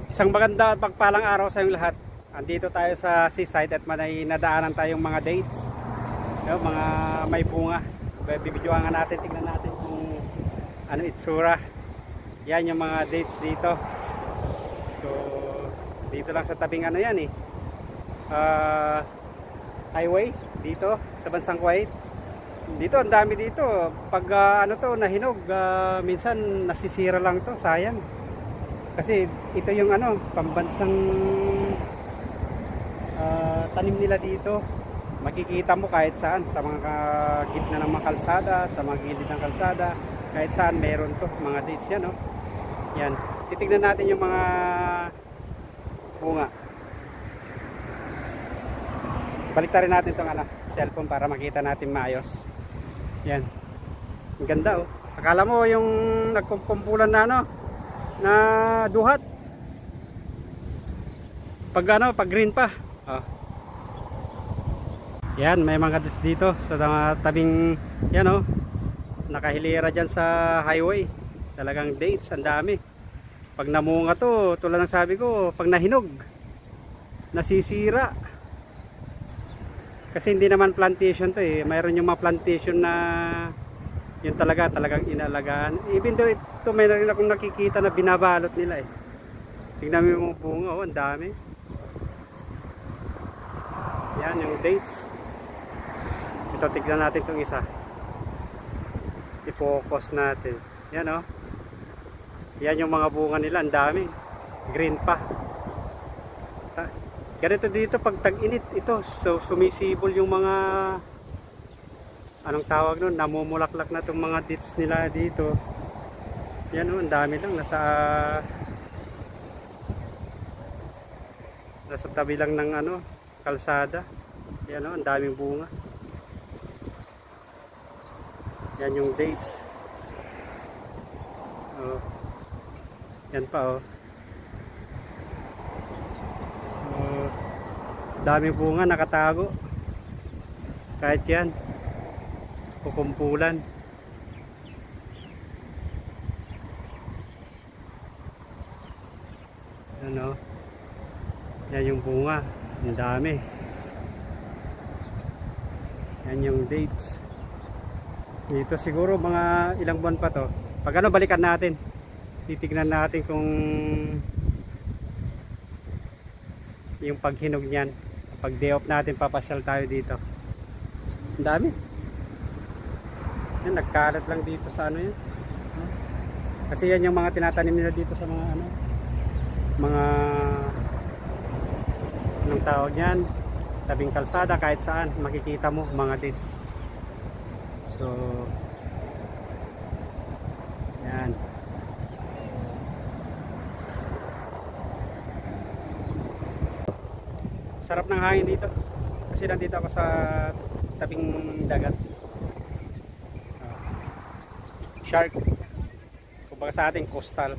Isang maganda at pagpalang araw sa inyong lahat. Andito tayo sa seaside at may nadaanan tayong mga dates. Yung mga may bunga. Bibidyoan nga natin, tingnan natin kung ano itsura. Yan yung mga dates dito. So, dito lang sa tabing ano yan highway dito sa bansang Kuwait. Dito ang dami dito. Pag ano to nahinog, minsan nasisira lang to, sayang. Kasi ito yung ano, pambansang tanim nila dito. Makikita mo kahit saan, sa mga gitna ng mga kalsada, sa mga gilid ng kalsada, kahit saan meron to, mga dates yan, oh. Yan. Titignan natin yung mga bunga. Baliktarin natin itong cellphone para makita natin maayos. Yan. Ang ganda, oh. Akala mo yung nagkumpulan na na duhat. Pag green pa. Oh. Yan, may mga dates dito sa tabing yan, oh. Nakahilera dyan sa highway. Talagang dates, ang dami. Pag namunga to, tulad ng sabi ko, pag nahinog, nasisira. Kasi hindi naman plantation to mayroon yung mga plantation na yun talagang inalagaan. Even though ito may rin akong nakikita na binabalot nila Tingnan mo yung bunga, oh, ang dami. Yan yung dates. Ito, tignan natin itong isa. I-focus natin. Yan, oh. Yan yung mga bunga nila, ang dami. Green pa. Ganito dito pag tag-init ito. So sumisibol yung mga anong tawag nun, namumulaklak na itong mga dates nila dito. Yan, oh, ang dami lang. Nasa tabi lang ng kalsada. Yan, oh, ang daming bunga. Yan yung dates. Oh. Yan pa, oh. So, daming bunga nakatago. Kahit yan. Kukumpulan. Yan, oh. Yan yung bunga. Ang dami. Yan yung dates. Dito siguro mga ilang buwan pa to. Pag balikan natin. Titignan natin kung yung paghinog niyan. Pag day off natin, papasyal tayo dito. Ang dami. Yan, nagkalat lang dito sa yan. Kasi yan yung mga tinatanim nila dito sa mga mga anong tawag yan, tabing kalsada, kahit saan makikita mo mga dates. So yan. Sarap ng hangin dito kasi nandito ako sa tabing dagat. Shark, kumbaga sa ating coastal.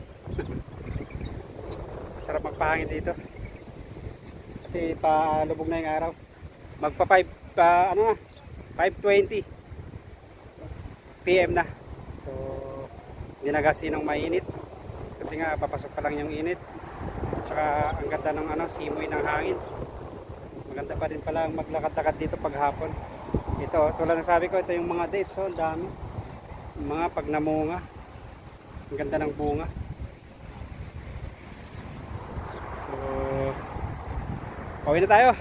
Sarap magpahangin dito kasi palubog na yung araw. Magpa 5:20 PM na. So hindi na kasi ng mainit kasi nga papasok pa lang yung init. Tsaka ang ganda ng simoy ng hangin. Maganda pa din pala maglakad-lakad dito paghapon. Ito, tulad ng sabi ko, ito yung mga dates, ang dami. Mga pag namunga. Ang ganda ng bunga. So, pauwi na tayo.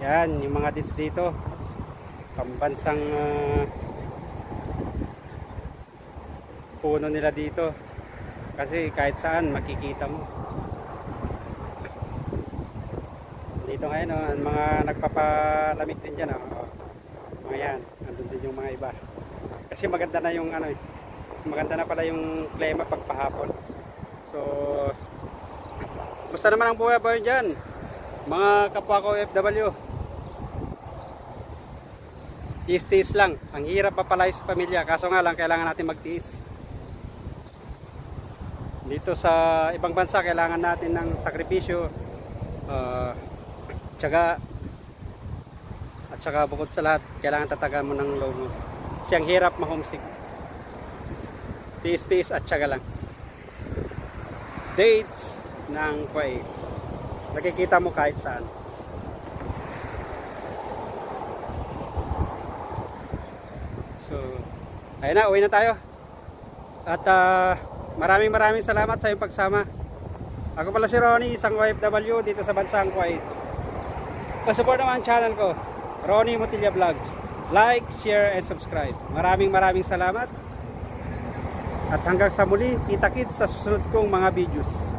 Yan, yung mga dates dito. Pambansang puno nila dito. Kasi kahit saan makikita mo. Dito ngayon, ang mga nagpapalamig din dyan, mga yan, andun din yung mga iba. Kasi maganda na yung maganda na pala yung klima pagpahapon. So, basta naman ang buhay dyan, mga kapwa ko FW. Tiis-tiis lang. Ang hirap papalay sa pamilya, kaso nga lang kailangan natin magtiis. Dito sa ibang bansa, kailangan natin ng sakripisyo, tiyaga, at saka bukod sa lahat, kailangan tatagan mo ng loob mo. Kasi ang hirap ma-homesick. Tiis-tiis at tiyaga lang. updates ng Kuwait. Nakikita mo kahit saan. So, ayun na, uwi na tayo. At maraming salamat sa iyong pagsama. Ako pala si Ronnie, isang OFW dito sa bansang Kuwait. Pa-support naman ang channel ko, Ronnie Mutilla Vlogs. Like, share, and subscribe. Maraming salamat. At hanggang sa muli, kita-kits sa susunod kong mga videos.